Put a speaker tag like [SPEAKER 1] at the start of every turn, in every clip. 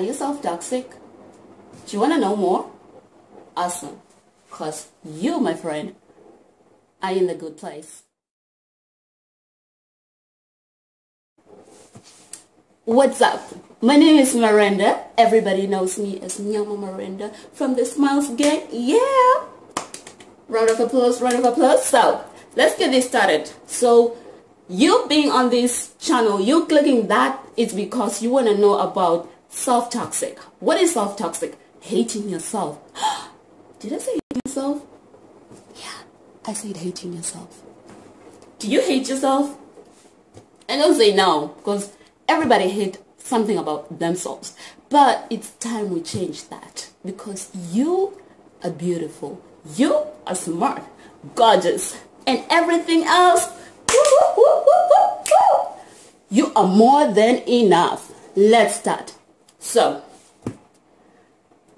[SPEAKER 1] Are you self-toxic? Do you want to know more? Awesome. Because you, my friend, are in the good place. What's up? My name is Miranda. Everybody knows me as Nyama Miranda from the Smiles Gang. Yeah! Round of applause, round of applause. So, let's get this started. So, you being on this channel, you clicking that is because you want to know about self-toxic. What is self-toxic? Hating yourself. Did I say hating yourself? Yeah, I said hating yourself. Do you hate yourself? I don't say no, because everybody hates something about themselves. But it's time we change that, because you are beautiful. You are smart, gorgeous, and everything else. You are more than enough. Let's start. So,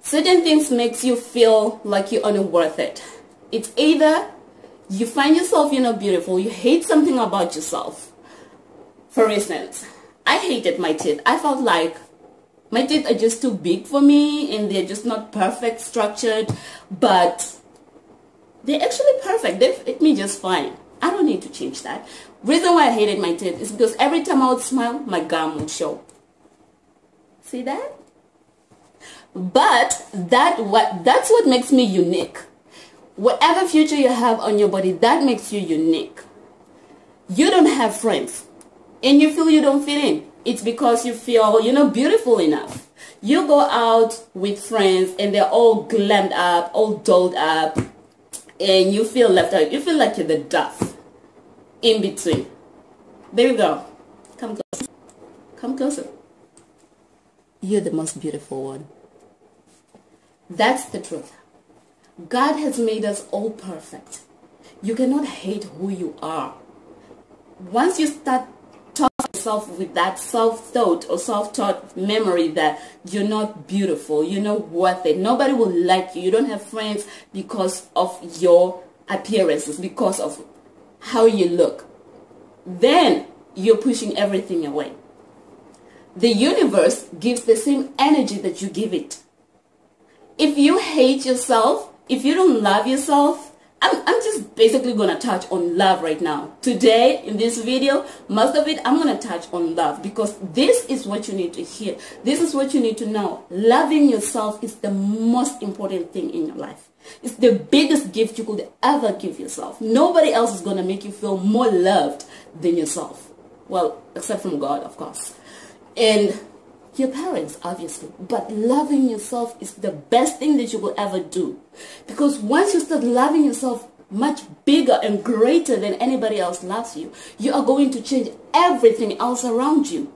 [SPEAKER 1] certain things makes you feel like you're unworth it. It's either you find yourself you're not beautiful, you hate something about yourself. For instance, I hated my teeth. I felt like my teeth are just too big for me and they're just not perfect structured, but they're actually perfect. They fit me just fine. I don't need to change that. Reason why I hated my teeth is because every time I would smile, my gum would show. See that? But that's what makes me unique. Whatever future you have on your body, that makes you unique. You don't have friends and you feel you don't fit in. It's because you feel you're not beautiful enough. You go out with friends and they're all glammed up, all dolled up, and you feel left out. You feel like you're the duff in between. There you go. Come closer. Come closer. You're the most beautiful one. That's the truth. God has made us all perfect. You cannot hate who you are. Once you start talking yourself with that self-thought or self-taught memory that you're not beautiful, you're not worth it, nobody will like you, you don't have friends because of your appearances, because of how you look, then you're pushing everything away. The universe gives the same energy that you give it. If you hate yourself, if you don't love yourself, I'm just basically going to touch on love right now. Today, in this video, most of it, I'm going to touch on love, because this is what you need to hear. This is what you need to know. Loving yourself is the most important thing in your life. It's the biggest gift you could ever give yourself. Nobody else is going to make you feel more loved than yourself. Well, except from God, of course. And your parents, obviously. But loving yourself is the best thing that you will ever do. Because once you start loving yourself much bigger and greater than anybody else loves you, you are going to change everything else around you.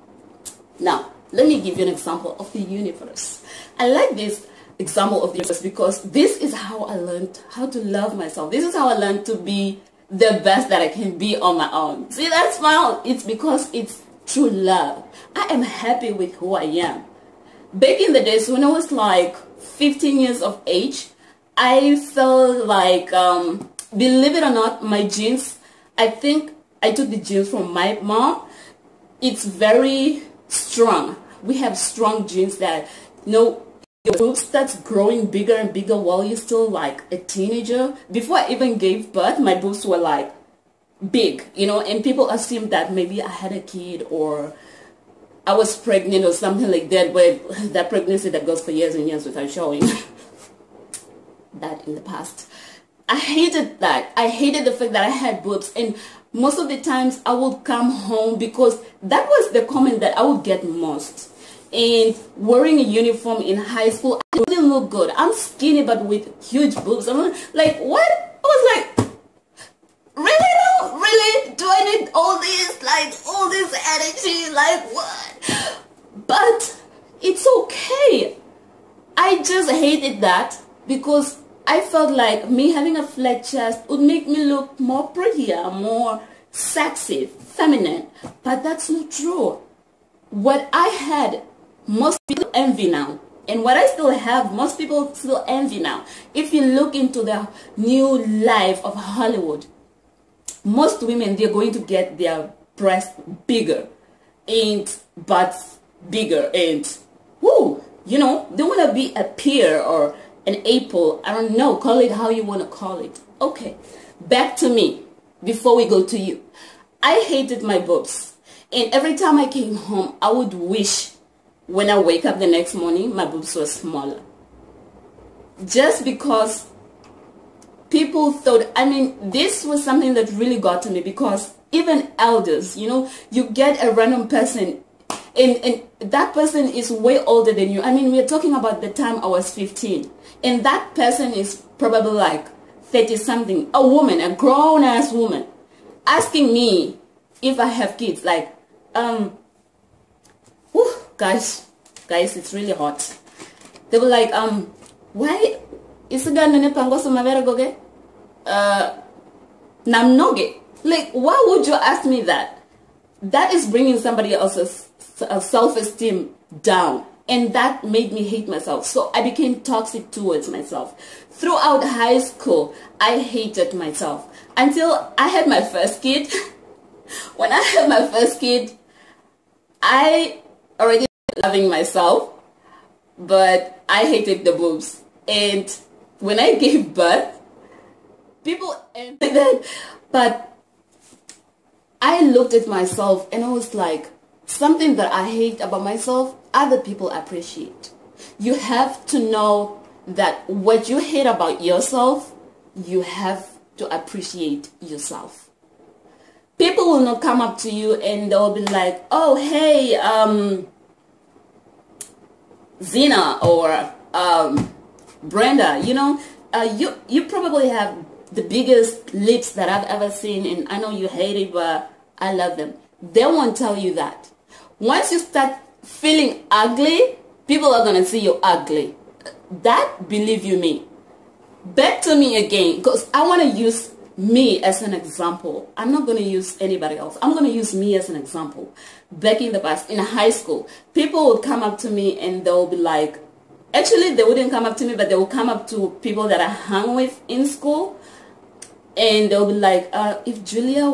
[SPEAKER 1] Now, let me give you an example of the universe. I like this example of the universe because this is how I learned how to love myself. This is how I learned to be the best that I can be on my own. See that smile? It's because it's true love. I am happy with who I am. Back in the days when I was like 15 years of age, I felt like, believe it or not, my genes, I think I took the genes from my mom. It's very strong. We have strong genes that, you know, your boobs starts growing bigger and bigger while you're still like a teenager. Before I even gave birth, my boobs were like big, you know, and people assumed that maybe I had a kid or I was pregnant or something like that, but that pregnancy that goes for years and years without showing. That in the past. I hated that. I hated the fact that I had boobs, and most of the times I would come home because that was the comment that I would get most. And wearing a uniform in high school, I didn't look good. I'm skinny but with huge boobs. I'm like, what? I was like, really though? Really? Do I need all this? Like, all this energy? Like, what? But it's okay. I just hated that because I felt like me having a flat chest would make me look more prettier, more sexy, feminine. But that's not true. What I had, most people envy now. And what I still have, most people still envy now. If you look into the new life of Hollywood, most women, they're going to get their breasts bigger and butts bigger and whoo, You know, they want to be a pear or an apple. I don't know. Call it how you want to call it. Okay. Back to me before we go to you. I hated my boobs. And every time I came home, I would wish when I wake up the next morning, my boobs were smaller. Just because people thought, I mean, this was something that really got to me, because even elders, you know, you get a random person and that person is way older than you. I mean, we're talking about the time I was 15, and that person is probably like 30 something, a woman, a grown ass woman, asking me if I have kids. Like, guys, it's really hot. They were like, why is it gonna pangoso mavera namnoge? Like, why would you ask me that? That is bringing somebody else's self-esteem down, and that made me hate myself. So I became toxic towards myself. Throughout high school, I hated myself until I had my first kid. When I had my first kid, I already loving myself, but I hated the boobs. And when I gave birth, people ended that, but I looked at myself and I was like, something that I hate about myself, other people appreciate. You have to know that what you hate about yourself, you have to appreciate yourself. People will not come up to you and they'll be like, oh, hey, Zina or Brenda, you know, you probably have the biggest lips that I've ever seen, and I know you hate it, but I love them. They won't tell you that. Once you start feeling ugly, people are going to see you ugly. That, believe you me. Back to me again, because I want to use me as an example. I'm not going to use anybody else. I'm going to use me as an example. Back in the past, in high school, people would come up to me and they'll be like, actually, they wouldn't come up to me, but they will come up to people that I hung with in school, and they'll be like, if Julia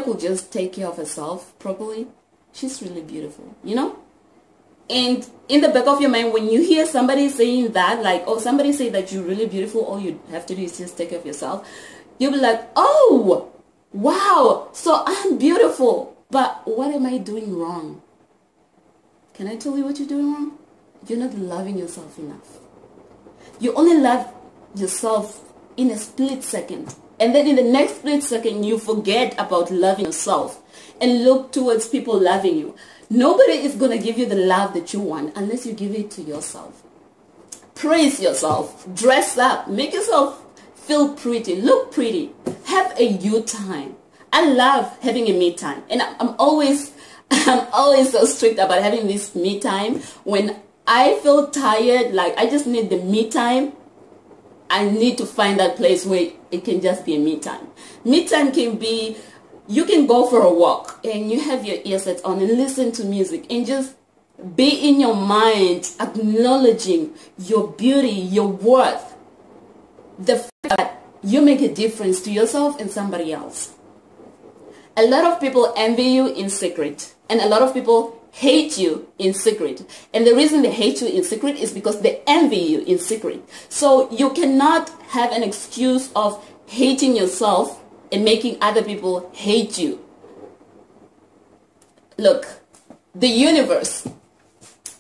[SPEAKER 1] could just take care of herself properly, she's really beautiful, you know? And in the back of your mind, when you hear somebody saying that, like, oh, somebody say that you're really beautiful, all you have to do is just take care of yourself, you'll be like, oh, wow, so I'm beautiful, but what am I doing wrong? Can I tell you what you're doing wrong? You're not loving yourself enough. You only love yourself in a split second. And then in the next split second, you forget about loving yourself and look towards people loving you. Nobody is going to give you the love that you want unless you give it to yourself. Praise yourself. Dress up. Make yourself feel pretty. Look pretty. Have a you time. I love having a me time. And I'm always so strict about having this me time. When I feel tired, like I just need the me time, I need to find that place where it can just be a me time. Me time can be, you can go for a walk and you have your earsets on and listen to music and just be in your mind acknowledging your beauty, your worth. The fact that you make a difference to yourself and somebody else. A lot of people envy you in secret, and a lot of people hate you in secret. And the reason they hate you in secret is because they envy you in secret. So you cannot have an excuse of hating yourself and making other people hate you. Look, the universe,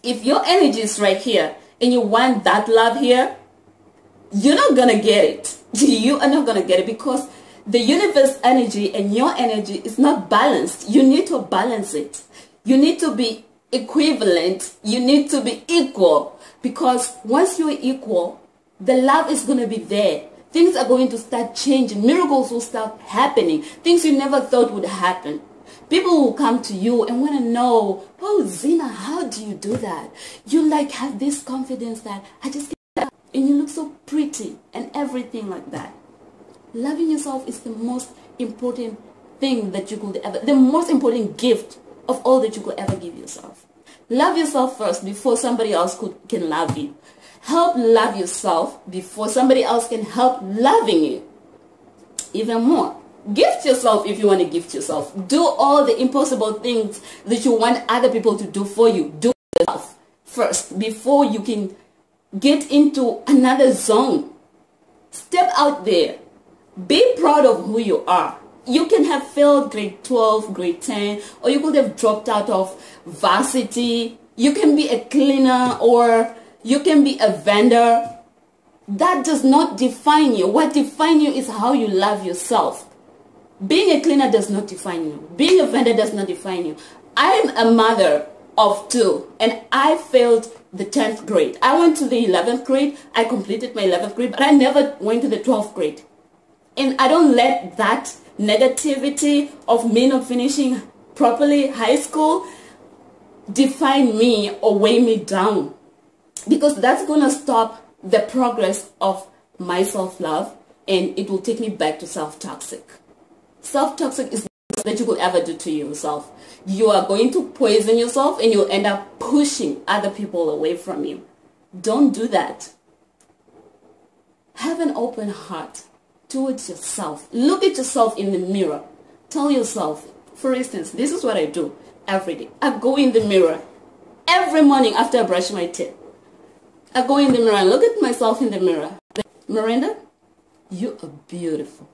[SPEAKER 1] if your energy is right here and you want that love here, you're not going to get it. You are not going to get it because the universe energy and your energy is not balanced. You need to balance it. You need to be equivalent. You need to be equal. Because once you're equal, the love is going to be there. Things are going to start changing. Miracles will start happening. Things you never thought would happen. People will come to you and want to know, oh, Zina, how do you do that? You like have this confidence that I just get up and you look so pretty and everything like that. Loving yourself is the most important thing that you could ever, the most important gift of all that you could ever give yourself. Love yourself first before somebody else can love you. Help love yourself before somebody else can help loving you even more. Gift yourself if you want to gift yourself. Do all the impossible things that you want other people to do for you. Do first before you can get into another zone. Step out there. Be proud of who you are. You can have failed grade 12, grade 10, or you could have dropped out of varsity. You can be a cleaner, or you can be a vendor. That does not define you. What defines you is how you love yourself. Being a cleaner does not define you. Being a vendor does not define you. I am a mother of 2, and I failed the 10th grade. I went to the 11th grade. I completed my 11th grade, but I never went to the 12th grade. And I don't let that negativity of me not finishing properly high school define me or weigh me down, because that's going to stop the progress of my self-love, and it will take me back to self-toxic. Self-toxic is that you could ever do to yourself. You are going to poison yourself, and you'll end up pushing other people away from you. Don't do that. Have an open heart towards yourself. Look at yourself in the mirror. Tell yourself, for instance, this is what I do every day. I go in the mirror every morning after I brush my teeth. I go in the mirror and look at myself in the mirror. Miranda, you are beautiful.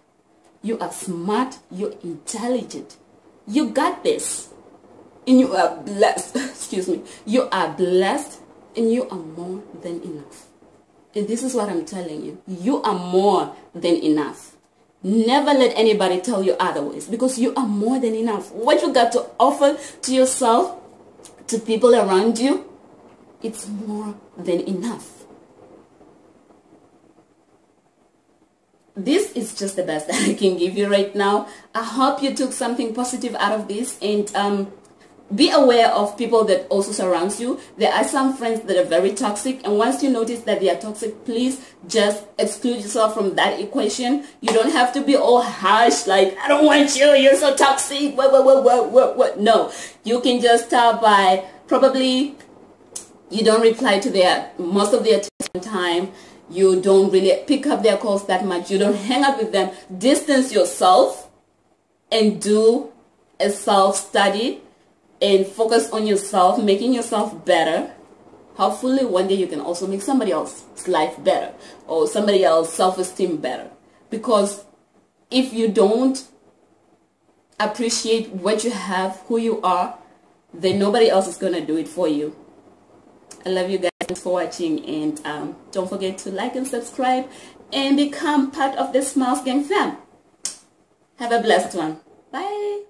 [SPEAKER 1] You are smart. You're intelligent. You got this. And you are blessed. Excuse me. You are blessed, and you are more than enough. And this is what I'm telling you. You are more than enough. Never let anybody tell you otherwise, because you are more than enough. What you got to offer to yourself, to people around you, it's more than enough. This is just the best that I can give you right now. I hope you took something positive out of this, and be aware of people that also surrounds you. There are some friends that are very toxic, and once you notice that they are toxic, please just exclude yourself from that equation. You don't have to be all harsh, like, I don't want you, you're so toxic, what. No, you can just tell by probably you don't reply to most of their texts on time. You don't really pick up their calls that much. You don't hang up with them. Distance yourself and do a self-study and focus on yourself, making yourself better. Hopefully one day you can also make somebody else's life better, or somebody else's self-esteem better. Because if you don't appreciate what you have, who you are, then nobody else is going to do it for you. I love you guys. Thanks for watching, and don't forget to like and subscribe and become part of the Smiles Gang fam. Have a blessed one. Bye.